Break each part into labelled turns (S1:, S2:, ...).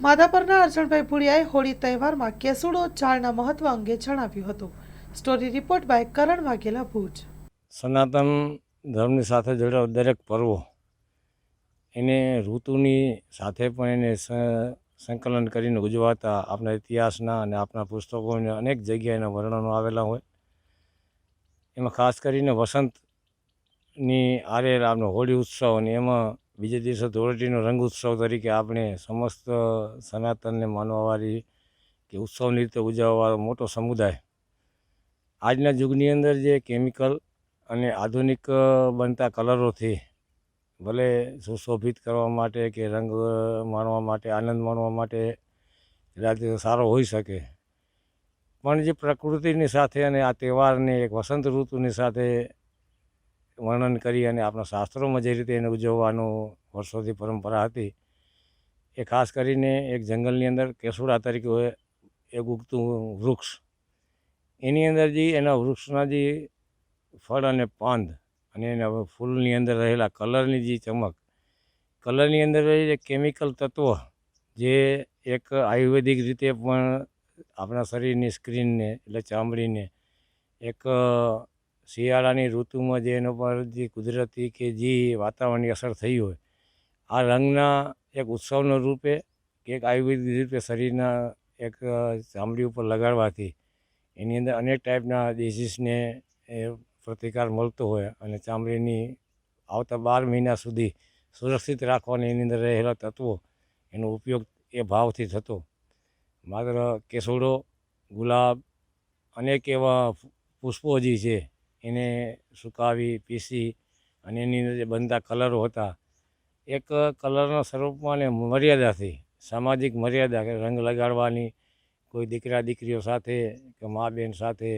S1: માધાપરના અર્જણભાઈ ભુડિયાએ હોળી તહેવારમાં કેસુડો ઝાડના મહત્વ અંગે જણાવ્યું હતું. સ્ટોરી રિપોર્ટ બાય કરણ વાઘેલા, ભુજ.
S2: સનાતન ધર્મની સાથે જોડાયેલા દરેક પર્વો એને ઋતુની સાથે પણ એને સંકલન કરીને ઉજવાતા આપણા ઇતિહાસના અને આપણા પુસ્તકોને અનેક જગ્યાએના વર્ણનો આવેલા હોય. એમાં ખાસ કરીને વસંતની આરે આપણે હોળી ઉત્સવ અને એમાં બીજે દિવસે ધૂળેટીનો રંગ ઉત્સવ તરીકે આપણે સમસ્ત સનાતનને માનવાવાળી કે ઉત્સવની રીતે ઉજવવાવાળો મોટો સમુદાય આજના યુગની અંદર જે કેમિકલ અને આધુનિક બનતા કલરોથી ભલે સુશોભિત કરવા માટે કે રંગ માણવા માટે, આનંદ માણવા માટે કદાચ સારો હોઈ શકે, પણ જે પ્રકૃતિની સાથે અને આ તહેવારને એક વસંત ઋતુની સાથે વર્ણન કરી અને આપણા શાસ્ત્રોમાં જે રીતે એને ઉજવવાનું વર્ષોથી પરંપરા હતી, એ ખાસ કરીને એક જંગલની અંદર કેસુડા તરીકે હોય એક ઉગતું વૃક્ષ, એની અંદર જે એના વૃક્ષના જે ફળ અને પાંદ અને એના ફૂલની અંદર રહેલા કલરની જે ચમક, કલરની અંદર જે કેમિકલ તત્વો જે એક આયુર્વેદિક રીતે પણ આપણા શરીરની સ્કિનને એટલે ચામડીને એક શિયાળાની ઋતુમાં જે એના પર જે કુદરતી કે જે વાતાવરણની અસર થઈ હોય, આ રંગના એક ઉત્સવના રૂપે કે એક આયુર્વેદિક રૂપે શરીરના એક ચામડી ઉપર લગાડવાથી એની અંદર અનેક ટાઈપના ડિઝીઝને એ પ્રતિકાર મળતો હોય અને ચામડીની આવતા 12 મહિના સુધી સુરક્ષિત રાખવાની એની અંદર રહેલા તત્વો એનો ઉપયોગ એ ભાવથી થતો. માત્ર કેસુડો, ગુલાબ, અનેક એવા પુષ્પો જે છે એને સુકાવી પીસી અને એની અંદર જે બનતા કલરો હતા, એક કલરના સ્વરૂપમાં અને મર્યાદાથી સામાજિક મર્યાદા કે રંગ લગાડવાની કોઈ દીકરા દીકરીઓ સાથે કે મા બેન સાથે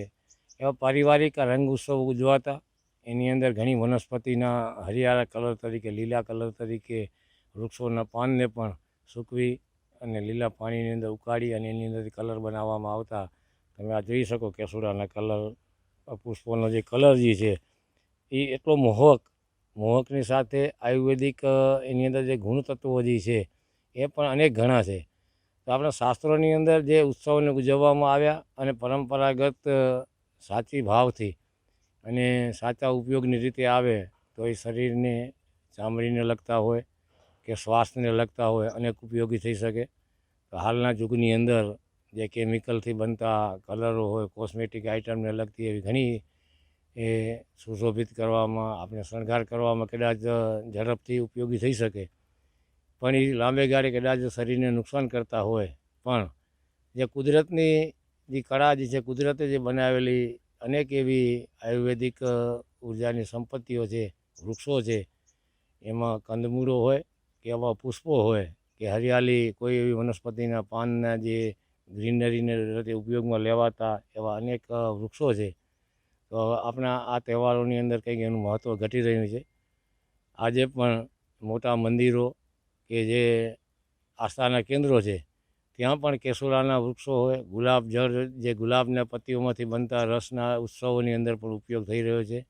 S2: એવા પારિવારિક રંગ ઉત્સવ ઉજવાતા. એની અંદર ઘણી વનસ્પતિના હરિયાળા કલર તરીકે, લીલા કલર તરીકે વૃક્ષોના પાનને પણ સૂકવી અને લીલા પાણીની અંદર ઉકાળી અને એની અંદરથી કલર બનાવવામાં આવતા. તમે આ જોઈ શકો કેસુડાના કલર, પુષ્પોનો જે કલર જે છે એ એટલો મોહકની સાથે આયુર્વેદિક એની અંદર જે ગુણ તત્વો જે છે એ પણ અનેક ઘણા છે. તો આપણા શાસ્ત્રોની અંદર જે ઉત્સવને ઉજવવામાં આવ્યા અને પરંપરાગત સાચી ભાવથી અને સાચા ઉપયોગની રીતે આવે તો એ શરીરને ચામડીને લગતા હોય કે શ્વાસને લગતા હોય અનેક ઉપયોગી થઈ શકે. તો હાલના યુગની અંદર જે કેમિકલથી બનતા કલરો હોય, કોસ્મેટિક આઇટમને લગતી એવી ઘણી એ સુશોભિત કરવામાં, આપણે શણગાર કરવામાં કદાચ ઝડપથી ઉપયોગી થઈ શકે, પણ એ લાંબે ગાળે કદાચ શરીરને નુકસાન કરતા હોય. પણ જે કુદરતની જે કળા જે છે, કુદરતે જે બનાવેલી અનેક એવી આયુર્વેદિક ઉર્જાની સંપત્તિઓ છે, વૃક્ષો છે, એમાં કંદમૂળો હોય કે એવા પુષ્પો હોય કે હરિયાળી કોઈ એવી વનસ્પતિના પાનના જે ગ્રીનરીને ઉપયોગમાં લેવાતા એવા અનેક વૃક્ષો છે. તો આપણા આ તહેવારોની અંદર કંઈક એનું મહત્ત્વ ઘટી રહ્યું છે. આજે પણ મોટા મંદિરો કે જે આસ્થાના કેન્દ્રો છે ત્યાં પણ કેસુડાના વૃક્ષો હોય, ગુલાબ જળ જે ગુલાબના પત્તીઓમાંથી બનતા રસના ઉત્સવોની અંદર પણ ઉપયોગ થઈ રહ્યો છે,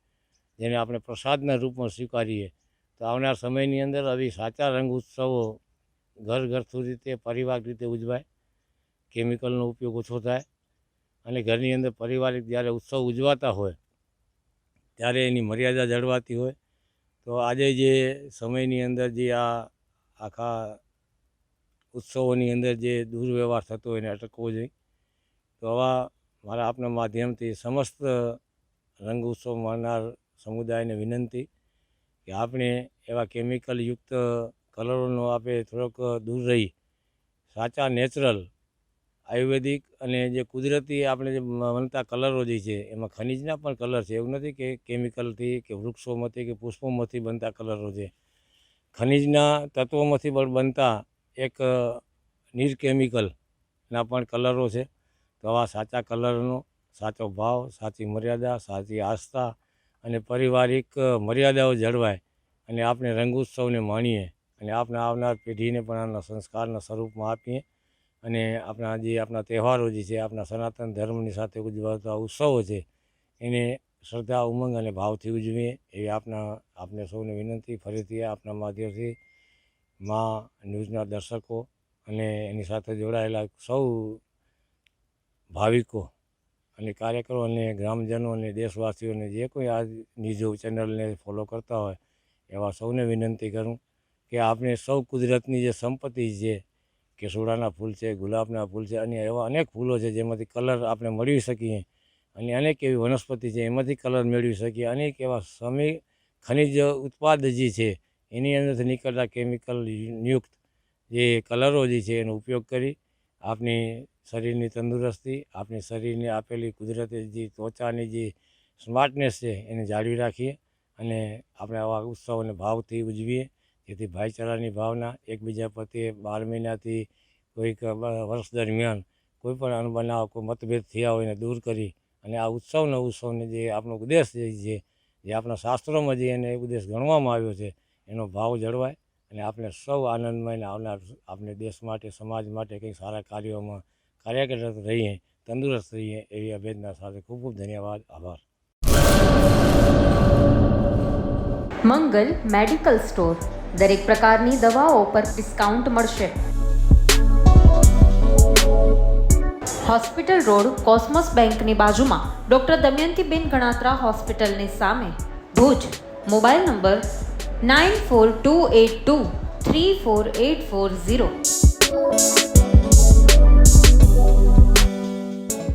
S2: જેને આપણે પ્રસાદના રૂપમાં સ્વીકારીએ. તો આવનાર સમયની અંદર આવી સાચા રંગ ઉત્સવો ઘરગથ્થુ રીતે, પરિવાર રીતે ઉજવાય, કેમિકલનો ઉપયોગ ઓછો થાય અને ઘરની અંદર પારિવારિક જ્યારે ઉત્સવ ઉજવાતા હોય ત્યારે એની મર્યાદા જળવાતી હોય. તો આજે જે સમયની અંદર જે આ આખા ઉત્સવોની અંદર જે દુર્વ્યવહાર થતો હોય એને અટકવો જોઈએ. તો આવા મારા આપના માધ્યમથી સમસ્ત રંગ ઉત્સવ માણનાર સમુદાયને વિનંતી કે આપણે એવા કેમિકલયુક્ત કલરોનો આપણે થોડોક દૂર રહી સાચા નેચરલ આયુર્વેદિક અને જે કુદરતી આપણે જે બનતા કલરો જે છે એમાં ખનિજના પણ કલર છે. એવું નથી કે કેમિકલથી કે વૃક્ષોમાંથી કે પુષ્પોમાંથી બનતા કલરો છે. ખનિજના તત્વોમાંથી પણ બનતા એક નિર્કેમિકલના પણ કલરો છે. તો આવા સાચા કલરનો સાચો ભાવ, સાચી મર્યાદા, સાચી આસ્થા અને પારિવારિક મર્યાદાઓ જળવાય અને આપણે રંગોત્સવને માણીએ અને આપણે આવનાર પેઢીને પણ આના સંસ્કારના સ્વરૂપમાં આપીએ અને આપણા તહેવારો જે છે, આપણા સનાતન ધર્મની સાથે ઉજવાતા ઉત્સવો છે એને શ્રદ્ધા, ઉમંગ અને ભાવથી ઉજવીએ એવી આપને સૌને વિનંતી. ફરીથી આપના માધ્યમથી મા ન્યૂઝના દર્શકો અને એની સાથે જોડાયેલા સૌ ભાવિકો અને કાર્યકરો અને ગ્રામજનો અને દેશવાસીઓને જે કોઈ આ ન્યૂઝ ચેનલને ફોલો કરતા હોય એવા સૌને વિનંતી કરું કે આપણે સૌ કુદરતની જે સંપત્તિ છે, કેસુડાના ફૂલ છે, ગુલાબના ફૂલ છે અને એવા અનેક ફૂલો છે જેમાંથી કલર આપણે મેળવી શકીએ અને અનેક એવી વનસ્પતિ છે એમાંથી કલર મેળવી શકીએ. અનેક એવા ખનિજ ઉત્પાદ જે છે એની અંદરથી નીકળતા કેમિકલ યુક્ત જે કલરો જે છે એનો ઉપયોગ કરી આપણી શરીરની તંદુરસ્તી, આપણી શરીરને આપેલી કુદરતી જે ત્વચાની જે સ્માર્ટનેસ છે એને જાળવી રાખીએ અને આપણે આવા ઉત્સવોને ભાવથી ઉજવીએ, જેથી ભાઈચારાની ભાવના, એકબીજા પ્રત્યે 12 મહિનાથી કોઈક વર્ષ દરમિયાન કોઈ પણ અણબનાવ, કોઈ મતભેદ થયા હોય એને દૂર કરી અને આ ઉત્સવને જે આપણો ઉદ્દેશ જે છે, જે આપણા શાસ્ત્રોમાં જે એને ઉદ્દેશ ગણવામાં આવ્યો છે એનો ભાવ જળવાય અને આપણે સૌ આનંદમય આવનાર આપણે દેશ માટે, સમાજ માટે કંઈક સારા કાર્યોમાં કાર્યરત રહીએ, તંદુરસ્ત રહીએ એવી અભેદના સાથે ખૂબ ખૂબ ધન્યવાદ, આભાર.
S3: મંગલ મેડિકલ સ્ટોર, દરેક પ્રકારની દવાઓ પર ડિસ્કાઉન્ટ મળશે. હોસ્પિટલ રોડ, કોસ્મોસ બેંકની બાજુમાં, ડૉક્ટર દમયંતીબેન ગણાત્રા હોસ્પિટલની સામે, ભુજ. Mobile number 9428234840.